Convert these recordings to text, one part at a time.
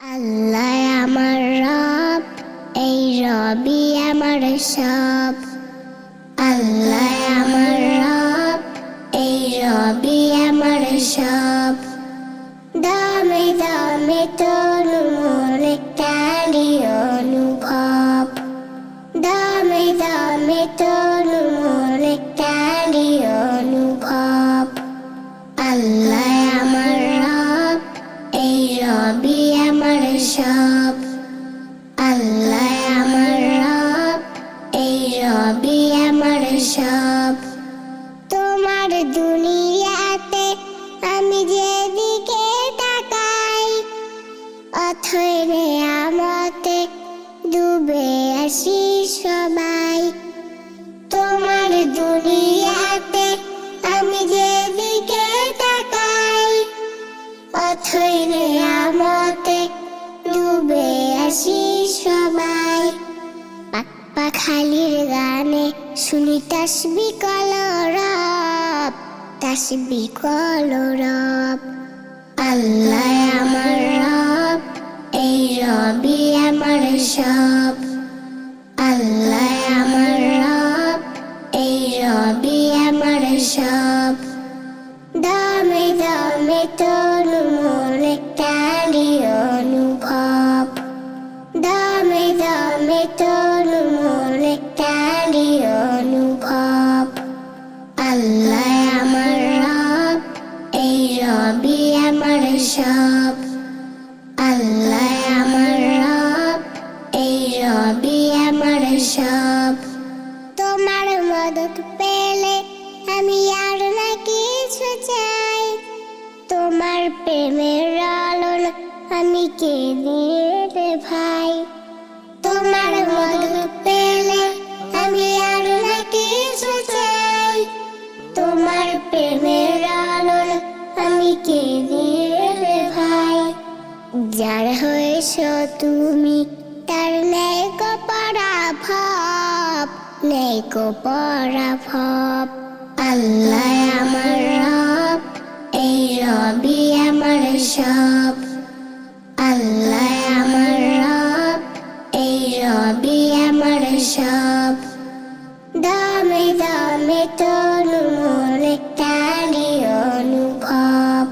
আল্লাহ আমার রব, এই রবি আমার সব। আল্লাহ আমার রব, এই রবি আমার সব। দামে দামে তনু মনে তারি অনুভব। দামে দামে তনু মনে তারি অনুভব। আল্লাহ আমার রব, এই রবি আমার সব। আল্লাহ আমার রব, এই রবি আমার সব। তোমার দুনিয়াতে আমি যেদিকে তাকাই, অথই নেয়ামতে ডুবে আসি সবাই। তোমার দুনিয়াতে আমি যেদিকে তাকাই, অথই নেয়ামতে ডুবে আসি সবাই। পাখালির গানে শুনি তাসবিহ কলরব, তাসবিহ কলরব। আল্লাহ আমার রব, এই রবি আমার সব। আল্লাহ আমার রব, এই রবি আমার সব। দামে দামে তনু মনে তারি অনুভব। দামে দামে তনু মনে তারি অনুভব। আল্লাহ আমার রব, এই রবি আমার সব। আল্লাহ আমার রব, এই রবি আমার সব। তোমার মদত পেলে আমি আর না কিছু চাই। তোমার প্রেমের লালন আমি কে দিয়ে রে ভাই। তোমার মদত পেলে আমি আর না কিছু চাই। তোমার প্রেমের লালন আমি কে দিয়ে রে ভাই। যার হয়েছ তুমি তার নেই কো পরাভব, নেই কো পরাভব। আল্লাহ আমার রব, এই রবি আমার সব। আল্লাহ আমার রব, এই রবি আমার সব। দামে দামে তনু মনে তারি অনুভব।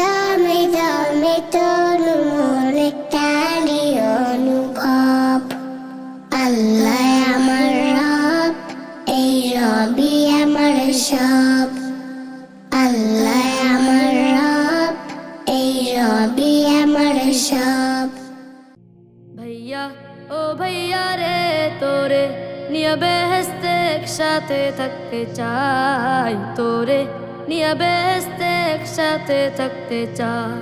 দামে দামে তনু মনে তারি অনুভব। আল্লাহ আমার রব, এই রবি আমার সব। আল্লাহ আমার রব, এই রবি আমার সব। ভাইয়া ও ভাইয়া রে, তোরে নিয়ে বেহেস্তে একসাথে থাকতে চাই। তোরে নিয়ে বেহেস্তে একসাথে থাকতে চাই।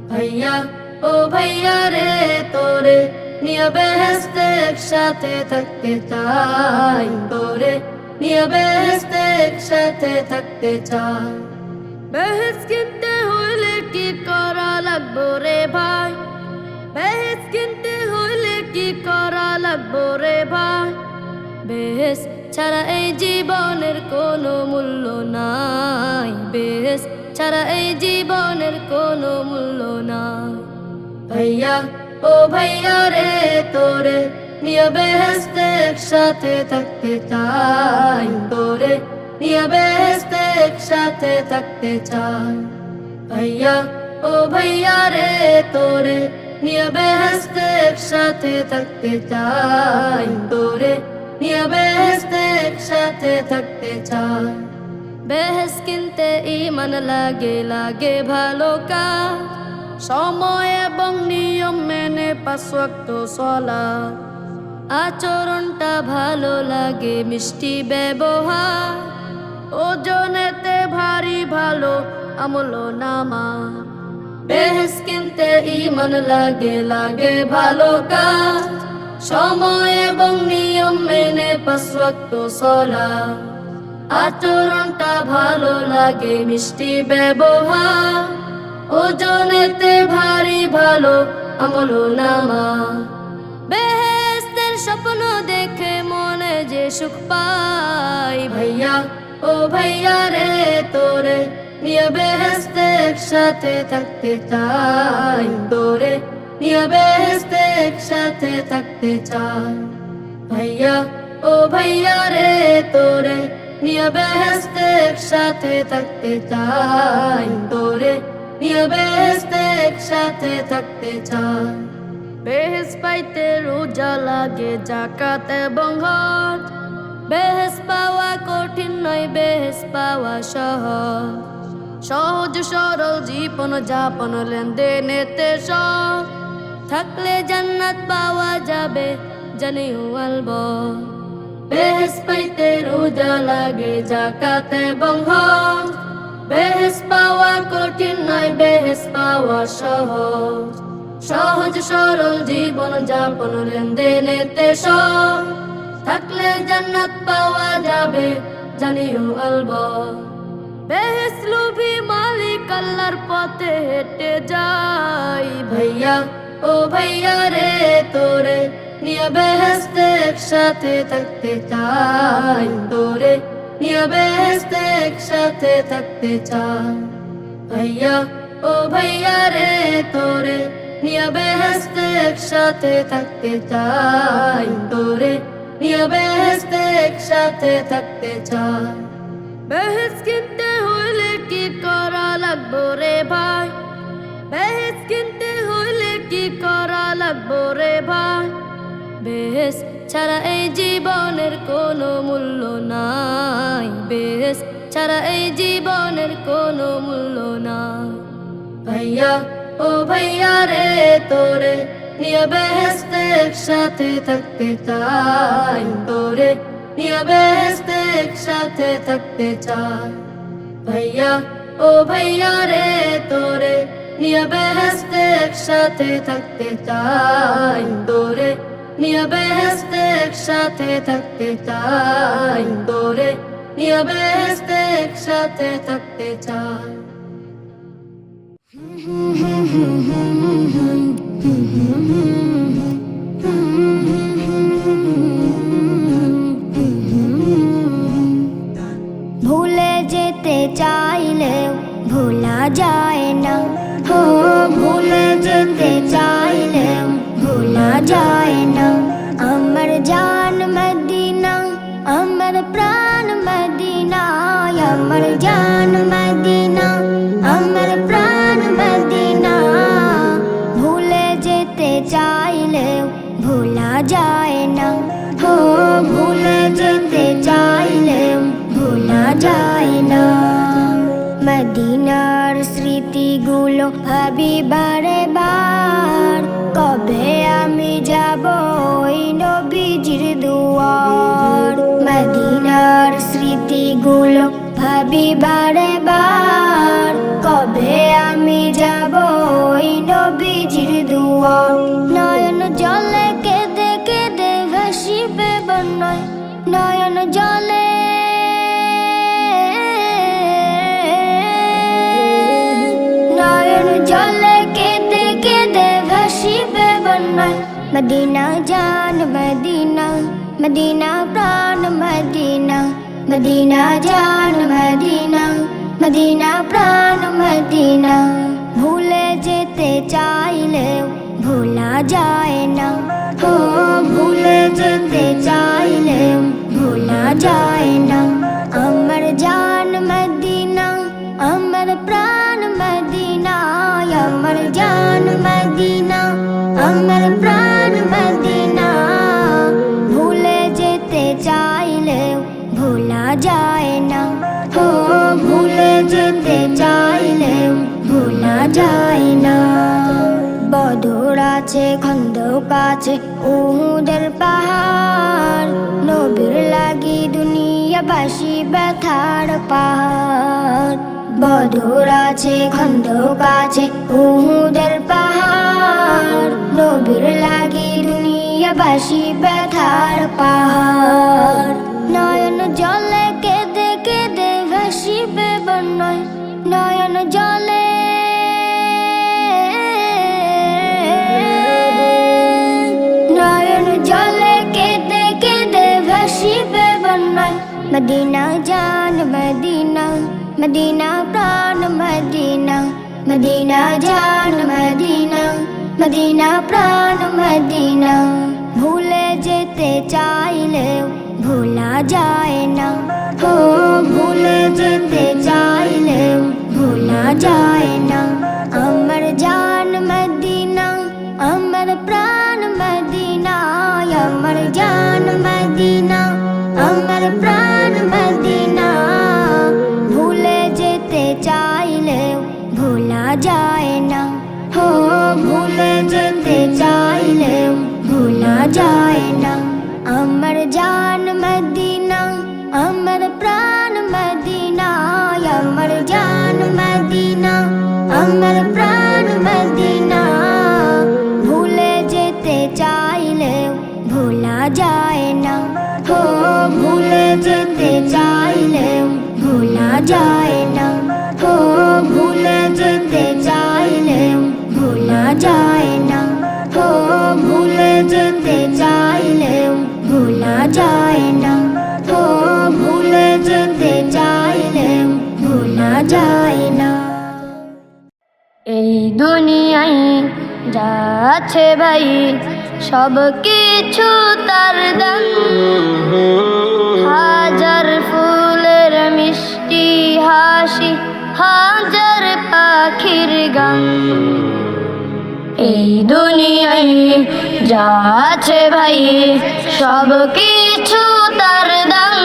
ভাইয়া ও ভাইয়া রে, তোরে নিয়ে বেহেস্তে একসাথে থাকতে চাই। তোরে নিয়ে বেহেস্তে একসাথে থাকতে চাই। বেহেস কিনতে হইলে কি করা লাগবো রে ভাই? বেহেস কিনতে হইলে কি করা লাগবো রে ভাই? বেহেস ছাড়া এই জীবনের কোনো মূল্য নাই। বেহেস ছাড়া এই জীবনের কোনো মূল্য নাই। ভাইয়া ও ভাইয়া রে, তোরে নিয়ে বেহেস্তে একসাথে থাকতে চাই। তোরে নিয়ে বেহেস্তে একসাথে থাকতে চাই। ভাইয়া ও ভাইয়া রে, তোরে নিয়ে বেহেস্তে একসাথে থাকতে চাই। তোরে নিয়ে বেহেস্তে একসাথে থাকতে চাই। বেহেস কিনতে ঈমান লাগে, লাগে ভালো কাজ, সময় এবং নিয়ম মেনে 5 ওয়াক্ত সালাত। আচরণটা ভালো লাগে, মিষ্টি ব্যবহার, ওজনেতে ভারী ভালো আমল নামা। বেহেস কিনতে ঈমান লাগে, লাগে ভালো কাজ, সময় এবং নিয়ম মেনে 5 ওয়াক্ত সালাত। আচরণটা ভালো লাগে, মিষ্টি ব্যবহার, ওজনেতে ভারী ভালো আমল নামা। বেহেস্তের স্বপ্ন দেখে মনে যে সুখ পাই। ভাইয়া ও ভাইয়া রে, তোরে নিয়ে বেহেস্তে একসাথে থাকতে চাই। তোরে নিয়ে বেহেশতে একসাথে থাকতে চাই। ভাইয়া ও ভাইয়া রে তোরে নিয়ে বেহেশতে একসাথে থাকতে চাই, তোরে নিয়ে বেহেশতে একসাথে থাকতে চাই। বেহেশ পাইতে রোজা লাগে, যাকাত এবং হজ। বেহেশ পাওয়া কঠিন নয়, বেহেশ পাওয়া সহজ। সহজ সরল জীবন যাপন লেনদেনেতে সব, থাকলে জান্নাত পাওয়া যাবে জানিও আলবত। বেহেশ পাইতে রোজা লাগে, যাকাত এবং হজ। বেহেশ পাওয়া কঠিন নয়, বেহেশ পাওয়া সহজ। সহজ সরল জীবন যাপন লেনদেনেতে সব, থাকলে জান্নাত পাওয়া যাবে জানিও আলবত। বেহেশ লোভী মালিক আল্লাহর পথে হেঁটে যাই। ভাইয়া ও ভাইয়া রে তোরে নিয়ে বেহেশতে একসাথে থাকতে চাই, তোরে নিয়ে বেহেশতে একসাথে থাকতে চাই। ভাইয়া ও ভাইয়া রে তোরে নিয়ে বেহেশতে একসাথে থাকতে চাই, তোরে নিয়ে বেহেশতে একসাথে থাকতে চাই। বেহেশ কিনতে হইলে কি করা লাগবো রে ভাই? বেহেশ কিনতে হইলে কি করা লাগবো রে ভাই? বেহেশ ছাড়া এই জীবনের কোনো মূল্য নাই, বেহেশ ছাড়া এই জীবনের কোনো মূল্য নাই। ভাইয়া ও ভাইয়া রে তোরে নিয়ে বেহেশতে একসাথে থাকতে চাই, তোরে নিয়ে বেহেশতে একসাথে থাকতে চাই। ভাইয়া ও ভাইয়া রে তোরে নিয়ে বেহেশতে একসাথে থাকতে চাই, তোরে নিয়ে বেহেশতে একসাথে থাকতে চাই, তোরে নিয়ে বেহেশতে একসাথে থাকতে চাই। ভুলে যেতে চাইলেও ভোলা যায় না, হো ভুলে যেতে চাইলেও ভোলা যায় না। আমার জান মদিনা, আমার প্রাণ মদিনা, আমার জান মদিনা, আমার প্রাণ মদিনা। ভুলে যেতে চাইলেও ভোলা যায় না, হো ভুলে যেতে চাইলেও ভোলা যায় না। মদিনার স্মৃতিগুলো ভাবি বারে বার, কবে আমি যাব ওই নবীজির দুয়ার। মদিনার স্মৃতিগুলো ভাবি বারে বার, কবে আমি যাব ওই নবীজির দুয়ার। নয়ন জলে কেঁদে কেঁদে ভাসিবে বন্যায়, নয়ন জলে জলে কেঁদে কেঁদে ভাসিবে বন্যায়। মদিনা জান মদিনা, মদিনা প্রাণ মদিনা, মদিনা জান মদিনা, মদিনা প্রাণ মদিনা। ভুলে যেতে চাইলেও ভোলা যায় না, হো ভুলে যেতে চাইলেও ভোলা যায় না। আমার জান মদিনা, আমার প্রাণ মদিনা, আমার জান মদিনা, আমার প্রাণ মদিনা। ভুলে যেতে চাইলেও ভোলা যায় না, হো ভুলে যেতে চাইলেও ভোলা যায় না। বদর আছে, খন্দক আছে, উহুদের পাহাড়, নবীর লাগি দুনিয়াবাসী ব্যথার পাহাড়। বদর আছে, খন্দক আছে, উহুদের পাহাড়, নবীর লাগি দুনিয়াবাসী ব্যথার পাহাড়। নয়ন জলে কেঁদে কেঁদে ভাসিবে বন্যায়, নয়ন জলে নয়ন জলে কেঁদে কেঁদে ভাসিবে বন্যায়। মদিনা জান মদিনা, মদিনা প্রাণ মদিনা, মদিনা জান মদিনা, মদিনা প্রাণ মদিনা ভুলে যেতে চাইলেও ভোলা যায় না ও ভুলে যেতে চাইলেও ভোলা যায় না আমার জান মদিনা আমার প্রাণ মদিনা আমার জান মদিনা আমার প্রাণ মদিনা ভুলে যেতে চাইলেও ভোলা যায় না ও ভুলে যেতে চাইলেও ভোলা যায় না আমার জান মদিনা আমার প্রাণ মদিনা আমার জান মদিনা আমার প্রাণ মদিনা ভুলে যেতে চাইলেও ভোলা যায় না ও ভুলে যেতে চাইলেও ভোলা যায় না ও ভুলে যেতে চাইলেও ভোলা যায় না ও ভুলে যেতে চাইলেও ভোলা যায় না ও ভুলে যেতে চাইলেও ভোলা যায় না এই দুনিয়ায় যা আছে ভাই সব কিছু তার দান হাজার ফুলের মিষ্টি হাসি হাজার পাখির গান এই দুনিয়ায় যা আছে ভাই সব কিছু তার দান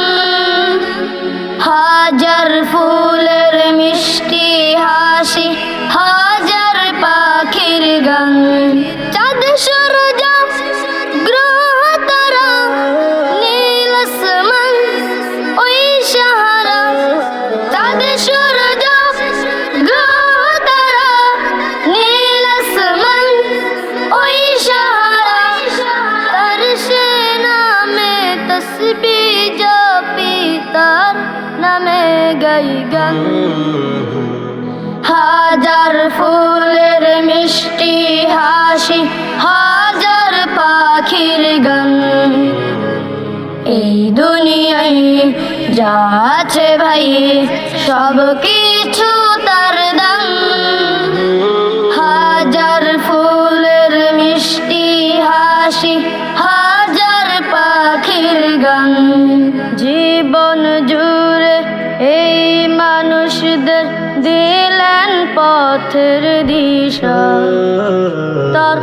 হাজার ফুলের মিষ্টি হাসি হাজার পাখির গান চাঁদ সূরজ গ্রহ তারা নীল আসমান ওই সাহারা চাঁদ সূরজ গ্রহ তারা নীল আসমান ওই সাহারা তার সে নামে তসবিহ জপি তার নামে গাই গান হাজার ফুলের মিষ্টি হাসি হাজার পাখির গান এই দুনিয়ায় যা আছে ভাই সব কিছু তার দান হাজার ফুলের মিষ্টি হাসি হাজার পাখির গান জীবন জুড়ে এই মানুষদের দিলেন পথের দিশা তার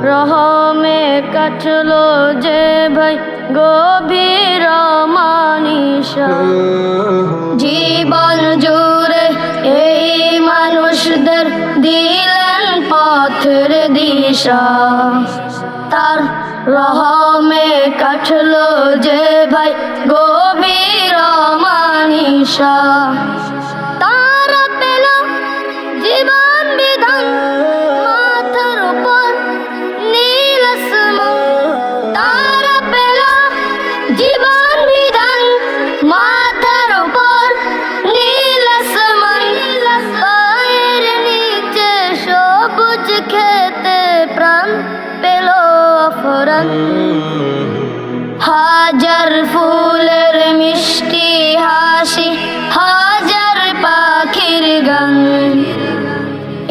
রহমে কাটলো যে ভাই গভীর মানিশা জীবন জুড়ে এই মানুষদের দিলেন পথের দিশা তার রহমে কাটলো যে ভাই গভীর মানিশা তারা পেল জীবন বিধান মাথার উপর নীল আসমান তারা পেল জীবন বিধান মাথার উপর নীল আসমান পায়ের নিচে সবুজ খেতে প্রাণ পেল অফরান হাজার ফুলের মিষ্টি হাসি হাজার পাখির গান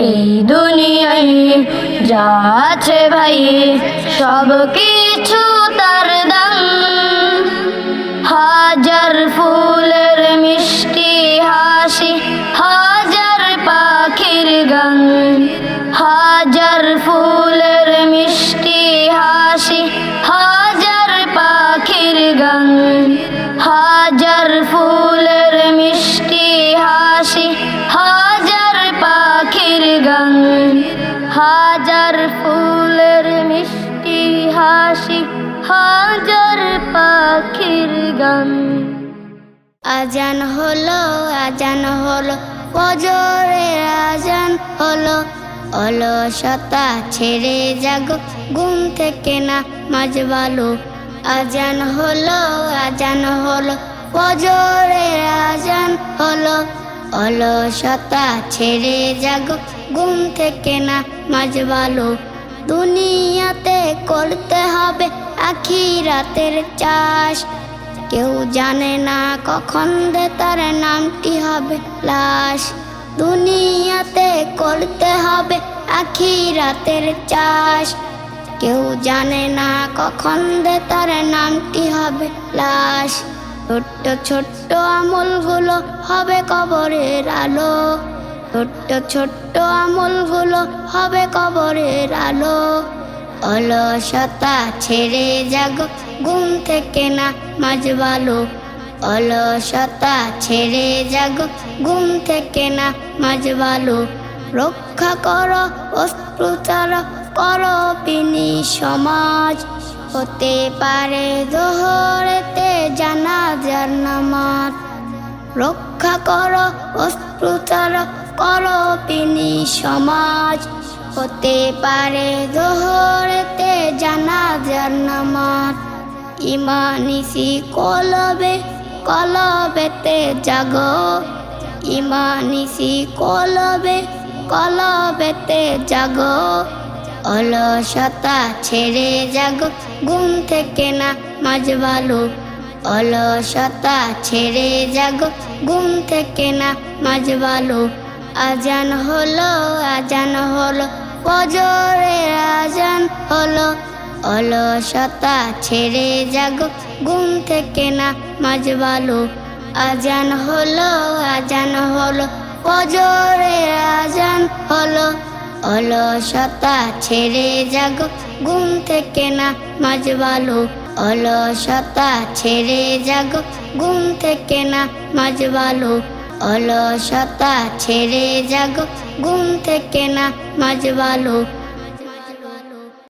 এই দুনিয়ায় যা আছে ভাই সব কিছু তার দান হাজার ফুলের মিষ্টি হাসি হাজার পাখির গান হাজার ফুলের মিষ্টি হাসি হাজার পাখির গান হাজার ফুলের মিষ্টি হাসি হাজার পাখির গান হাজার ফুলের মিষ্টি হাসি হাজার পাখির গান আজান হলো ফজরের আজান হলো অলসতা ছেড়ে জাগো ঘুম থেকে না মাজবালো আজান হলো ফজরের আজান হলো অলসতা ছেড়ে জাগো ঘুম থেকে না মাজবালো দুনিয়াতে করতে হবে আখিরাতের চাষ কেউ জানে না কখন যে তার নামটি হবে লাশ দুনিয়াতে করতে হবে আখিরাতের চাষ। কেউ জানে না কখন দে তার নামটি হবে লাশ। ছোট্ট ছোট্ট আমলগুলো হবে কবরের আলো, ছোট্ট ছোট্ট আমলগুলো হবে কবরের আলো। অলসতা ছেড়ে জাগো, ঘুম থেকে না মাঝ ভালো। অলসতা ছেড়ে জাগো, ঘুম থেকে না মাঝ ভালো। রক্ষা করো অস্ত্রোচ্চার করো বিনি সমাজ। হতে পারে দোহরেতে জানাজার নামাজ। রক্ষা করো অস্ত্রোচ্চার করো বিনি সমাজ। হতে পারে দোহরেতে জানাজার নামাজ। ইমানিসি কলবে কলবেতে জাগো, ইমানিসি কলবে কলবেতে জাগো। অলসতা ছেড়ে জাগো, ঘুম থেকে না মাঝ ভালো। অলসতা ছেড়ে জাগো, ঘুম থেকে না মাঝ ভালো। আজান হলো, আজান হলো, ফজরের আজান হলো। অলসতা ছেড়ে জাগো, ঘুম থেকে না মাঝ ভালো। আজান হলো, আজান হলো, ফজরের আজান হলো। অলসতা ছেড়ে জাগো, ঘুম থেকে না মাঝ ভালো। অলসতা ছেড়ে জাগো, ঘুম থেকে না মাঝ ভালো। অলসতা ছেড়ে জাগো, ঘুম থেকে না মাঝ ভালো।